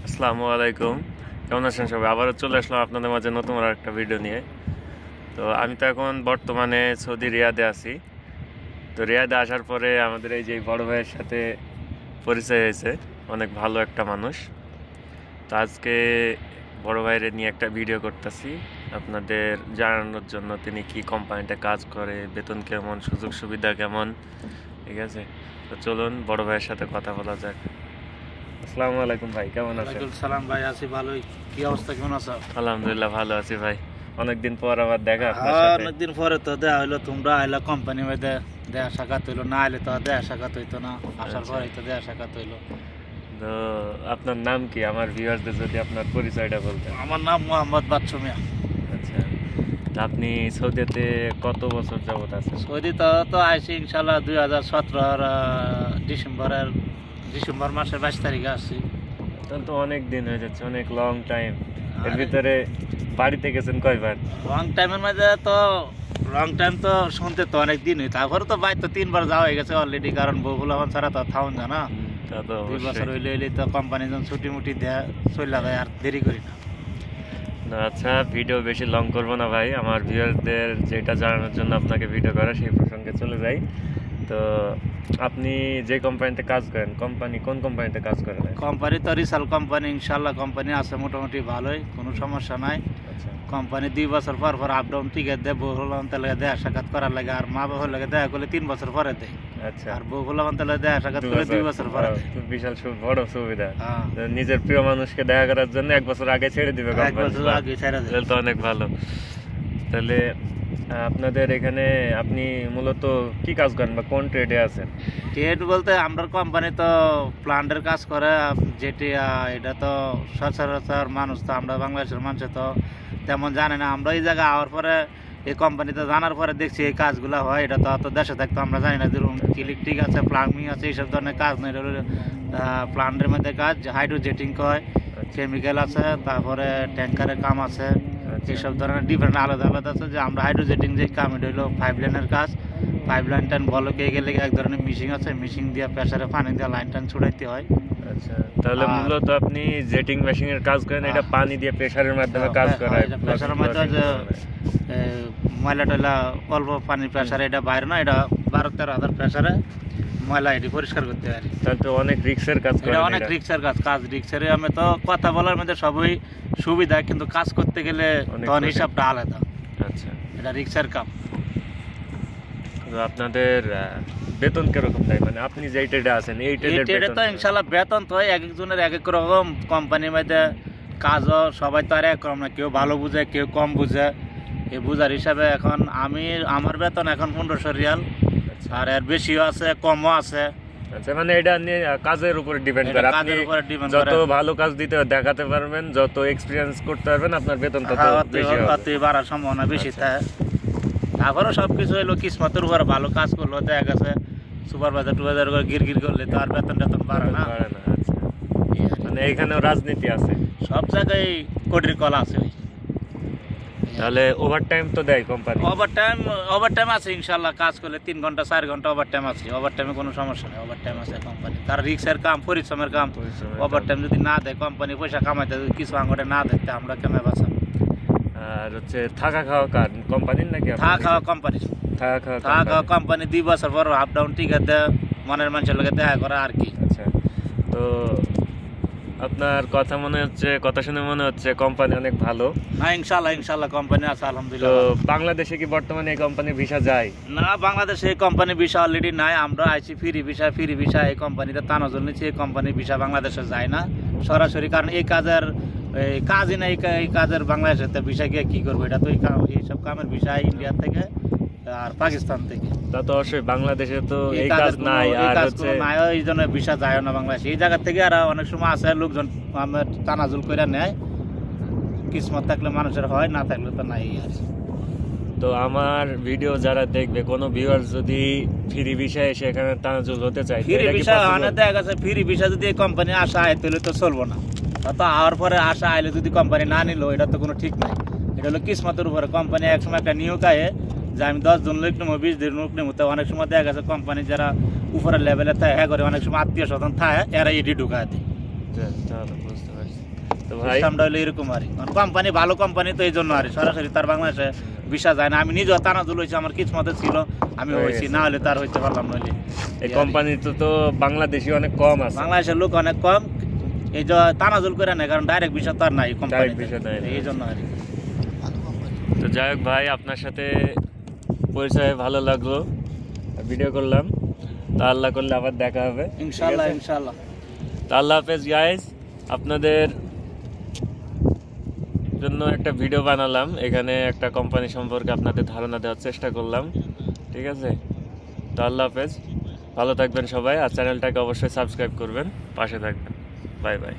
আসসালামু আলাইকুম, কেমন আছেন সবাই? আবারও চলে আসলাম আপনাদের মাঝে নতুন আর একটা ভিডিও নিয়ে। তো আমি তো এখন বর্তমানে সৌদি রিয়াদে আছি। তো রিয়াদে আসার পরে আমাদের এই যে বড় ভাইয়ের সাথে পরিচয় হয়েছে, অনেক ভালো একটা মানুষ। তো আজকে বড় ভাইয়ের নিয়ে একটা ভিডিও করতেছি আপনাদের জানানোর জন্য, তিনি কি কোম্পানিতে কাজ করে, বেতন কেমন, সুযোগ সুবিধা কেমন, ঠিক আছে? তো চলুন বড় ভাইয়ের সাথে কথা বলা যাক। আসসালামু আলাইকুম ভাই, কেমন আছেন? ওয়ালাইকুম সালাম ভাই, আছি ভালোই। কি অবস্থা, কেমন আছো? আলহামদুলিল্লাহ ভালো আছি ভাই। অনেকদিন পর আবার দেখা আপনার সাথে। অনেকদিন পরে তো দেখা হইলো, তোমরা আইলা কোম্পানি মধ্যে দেখা সাক্ষাৎ হইলো, না আইলে তো দেখা সাক্ষাৎ হইতো না, আসার পরে তো দেখা সাক্ষাৎ হইলো। তো আপনার নাম কি, আমার ভিউয়ারদের যদি আপনার পরিচয়টা বলতেন? আমার নাম মোহাম্মদ বাদশা মিয়া। আচ্ছা, তা আপনি সৌদিতে কত বছর যাবত আছেন? সৌদি তো আইসি ইনশাল্লাহ 2017 ডিসেম্বর মাসের 22 তারিখে আসছি। তাহলে তো অনেক দিন হয়ে যাচ্ছে, অনেক লং টাইম। এর ভিতরে বাড়িতে গেছেন কয়বার? লং টাইমের মধ্যে তো লং টাইম তো শুনতে তো অনেক দিন হই, তারপরে তো বাইরে তো 3 বার যাওয়া হয়ে গেছে অলরেডি, কারণ বউগুলো আমার ছাড়া তো থাউন জানা। তা তো 2 বছর অবশ্যই। হইলে তো কোম্পানি যখন ছুটি মুটি দেয় চলে যায়, আর দেরি করি না। আচ্ছা, ভিডিও বেশি লং করবো না ভাই, আমার ভিউয়ারদের যেটা জানানোর জন্য আপনাকে ভিডিও করা, সেই প্রসঙ্গে চলে যাই। তো আপনি যে কোম্পানিতে কাজ করেন, কোন কোম্পানিতে কাজ করেন? কোম্পানি তো রিসাল কোম্পানি, ইনশাল্লাহ কোম্পানি আছে মোটামুটি ভালোই, কোনো সমস্যা নাই। আচ্ছা, কোম্পানি 2 বছর পর আপ ডাউন টিকিট দেয়, বউ হলাম তাহলে দেখা সাক্ষাৎ করার লাগে, আর মা বাবার লাগে দেখা করলে 3 বছর পরে দেয়, আচ্ছা। আর বউ হলাম তাহলে দেখা সাক্ষাৎ করলে 2 বছর পরে দেয়। তো বিশাল বড় সুবিধা। হ্যাঁ, নিজের প্রিয় মানুষকে দেখা করার জন্য 1 বছর আগে ছেড়ে দিবে 1 কোম্পানি। বছর আগে ছেড়ে দেয়। তাহলে তো অনেক ভালো। তাহলে আপনাদের এখানে আপনি মূলত কি কাজ করেন বা কোন ট্রেডে আছেন? ট্রেড বলতে আমরা কোম্পানি তো প্লান্টের কাজ করে, যেটি এটা তো সচরাচর মানুষ তো, আমরা বাংলাদেশের মানুষ তো তেমন জানে না। আমরা এই জায়গায় আওয়ার পরে, এই কোম্পানিতে জানার পরে দেখছি এই কাজগুলো হয়। এটা তো অত দেশে থাকতো আমরা জানি না, যেরকম ইলেকট্রিক আছে, প্লাম্বিং আছে, এইসব ধরনের কাজ নেই। প্লান্টের মধ্যে কাজ, হাইড্রোজেটিং হয়, কেমিক্যাল আছে, তারপরে ট্যাঙ্কারের কাম আছে, এইসব ধরনের ডিফারেন্ট আলাদা আলাদা আছে। যে আমরা হাইড্রোজেটিং যে কাম, এটা হলো 5 লাইনের কাজ। 5 লাইন টান বলকে গেলে এক ধরনের মেশিন আছে, মেশিন দিয়ে প্রেসারে পানি দিয়ে লাইন টান ছুটাইতে হয়। আচ্ছা, তাহলে মূলত আপনি জেটিং মেশিনের কাজ করেন, এটা পানি দিয়ে প্রেসারের মাধ্যমে কাজ করা হয়। প্রেসারের মাধ্যমে যে ময়লা টয়লা অল্প পানির প্রেসারে, এটা বাইরে না, এটা 12-13 হাজার প্রেসারে ময়লা এটি পরিষ্কার করতে পারি। তাহলে তো অনেক রিস্কের কাজ করেন। এটা অনেক রিক্সের কাজ রিক্সের। আমি তো কথা বলার মধ্যে সবই সুবিধা, কিন্তু কাজ করতে গেলে তখন হিসাবটা আলাদা। আচ্ছা, এটা রিক্সের কাম। তো আপনাদের বেতন কিরকম দেয়? মানে আপনি যে ট্রেডে আছেন, এই ট্রেডে তো ইনশাল্লাহ বেতন তো এক একজনের এক এক রকম। কোম্পানির মধ্যে কাজও সবাই তো আর এক রকম না, কেউ ভালো বুঝে, কেউ কম বুঝে। এই বুঝার হিসাবে এখন আমার বেতন এখন 1500 রিয়াল, আর এর বেশিও আছে, কমও আছে। আচ্ছা, মানে এটা নিয়ে কাজের উপর ডিপেন্ড করে। আপনি যত ভালো কাজ দিতে দেখাতে পারবেন, যত এক্সপিরিয়েন্স করতে পারবেন, আপনার বেতন তত বেশি হবে, বাড়ার সম্ভাবনা বেশি থাকে। তারপরে সবকিছু হলো কিসমতের উপর, ভালো কাজ করলো দেখা গেছে সুপারভাইজার টুপারভাইজার করে গিরগির করলে তো আর বেতন টেতন বাড়ে না। আচ্ছা, মানে এখানেও রাজনীতি আছে, সব জায়গায় কোটির কলা আছে। তাহলে ওভারটাইম তো দেয় কোম্পানি? ওভারটাইম আছে ইনশাল্লাহ, কাজ করলে 3 ঘন্টা 4 ঘন্টা ওভারটাইম আছে। ওভারটাইমে কোনো সমস্যা নেই, ওভারটাইম আছে কোম্পানি। তার রিক্সের কাম, পরিশ্রমের কাম। ওভারটাইম যদি না দেয় কোম্পানি, পয়সা কামাইতে যদি কিছু আঙুলে না দেখতে, আমরা কেমন বাঁচাম? আর হচ্ছে থাকা খাওয়া কার কোম্পানির নাকি? থাকা খাওয়া কোম্পানি। থাকা খাওয়া কোম্পানি 2 বছর পর আপ ডাউন টিকিট দেয়, মনের মানুষের লোকে দেখা করা আর কি। আচ্ছা, তো আপনার কথা শুনে মনে হচ্ছে কোম্পানি অনেক ভালো। হ্যাঁ, ইনশাল্লাহ কোম্পানি আছে তো আলহামদুলিল্লাহ। বাংলাদেশে কি বর্তমানে এই কোম্পানির ভিসা যায়? না, বাংলাদেশে এই কোম্পানি ভিসা অলরেডি নাই। আমরা আইছি ফ্রি ভিসা। এই কোম্পানিতে তানজল নিচ্ছি, এই কোম্পানির ভিসা বাংলাদেশে যায় না সরাসরি, কারণ এই কাজই নাই। এই কাজের বাংলাদেশের ভিসা গিয়ে কি করবো? এটা তো এইসব কামের ভিসা ইন্ডিয়া থেকে আর পাকিস্তান থেকে। তা তো অবশ্যই বাংলাদেশে তো এই কাজ নাই, আর হচ্ছে এই জন্য ভিসা যায় না বাংলাদেশে। এই জায়গা থেকে আর অনেক সময় আছে লোকজন তানাজুল করে নেয়, কিসমত থাকলে মানুষের হয়, না থাকলে তো নাই আছে। তো আমার ভিডিও যারা দেখবে, কোনো ভিউয়ার যদি ফ্রি ভিসা এসে এখানে তানাজুল হতে চায়, ফ্রি ভিসা দেখা গেছে, ফ্রি ভিসা যদি এই কোম্পানি আসা আয় তাহলে তো চলবো না। তো আওয়ার পরে আসা আইলে যদি কোম্পানি না নিল, এটা তো কোনো ঠিক নাই। এটা হলো কিসমতের উপরে। কোম্পানি একসময় একটা নিয়োগ আয়ে যে আমি 10 জন লোক নেবো, 20 জন লোক নেবো, তো অনেক সময় দেখা গেছে কোম্পানি যারা উপরের লেভেলে থাকে, হ্যাঁ করে অনেক সময় আত্মীয় স্বজন থাকে, এরা এটি ঢুকায় দেয়। তাহলে বুঝতে পারছি। তো ভাই সিস্টেমটা হলো এরকম আর কোম্পানি ভালো কোম্পানি তো এই জন্য আর সরাসরি তার বাংলাদেশে ভিসা যায় না। আমি নিজেও তানাজুল হয়েছি, আমার কিসমতে ছিল আমি হয়ে হয়েছি, গেছে। না হলে তার হইতে পারলাম নইলে। এই কোম্পানি তো বাংলাদেশি অনেক কম আছে। বাংলাদেশের লোক অনেক কম, এই যে তানাজুল করে নেয়, কারণ ডাইরেক্ট ভিসা তো আর নাই কোম্পানি, Direct visa দেয় না। এই জন্য আর তো যাই হোক ভাই, আপনার সাথে পরিচয় ভালো লাগলো, ভিডিও করলাম। তা আল্লাহ করলে আবার দেখা হবে ইনশাআল্লাহ ঠিক আছে? ইনশাআল্লাহ। তো আল্লাহ হাফেজ গাইস, আপনাদের জন্য একটা ভিডিও বানালাম, এখানে একটা কোম্পানি সম্পর্কে আপনাদের ধারণা দেওয়ার চেষ্টা করলাম, ঠিক আছে? তো আল্লাহ হাফেজ, ভালো থাকবেন সবাই, আর চ্যানেলটাকে অবশ্যই সাবস্ক্রাইব করবেন, পাশে থাকবেন। Bye bye.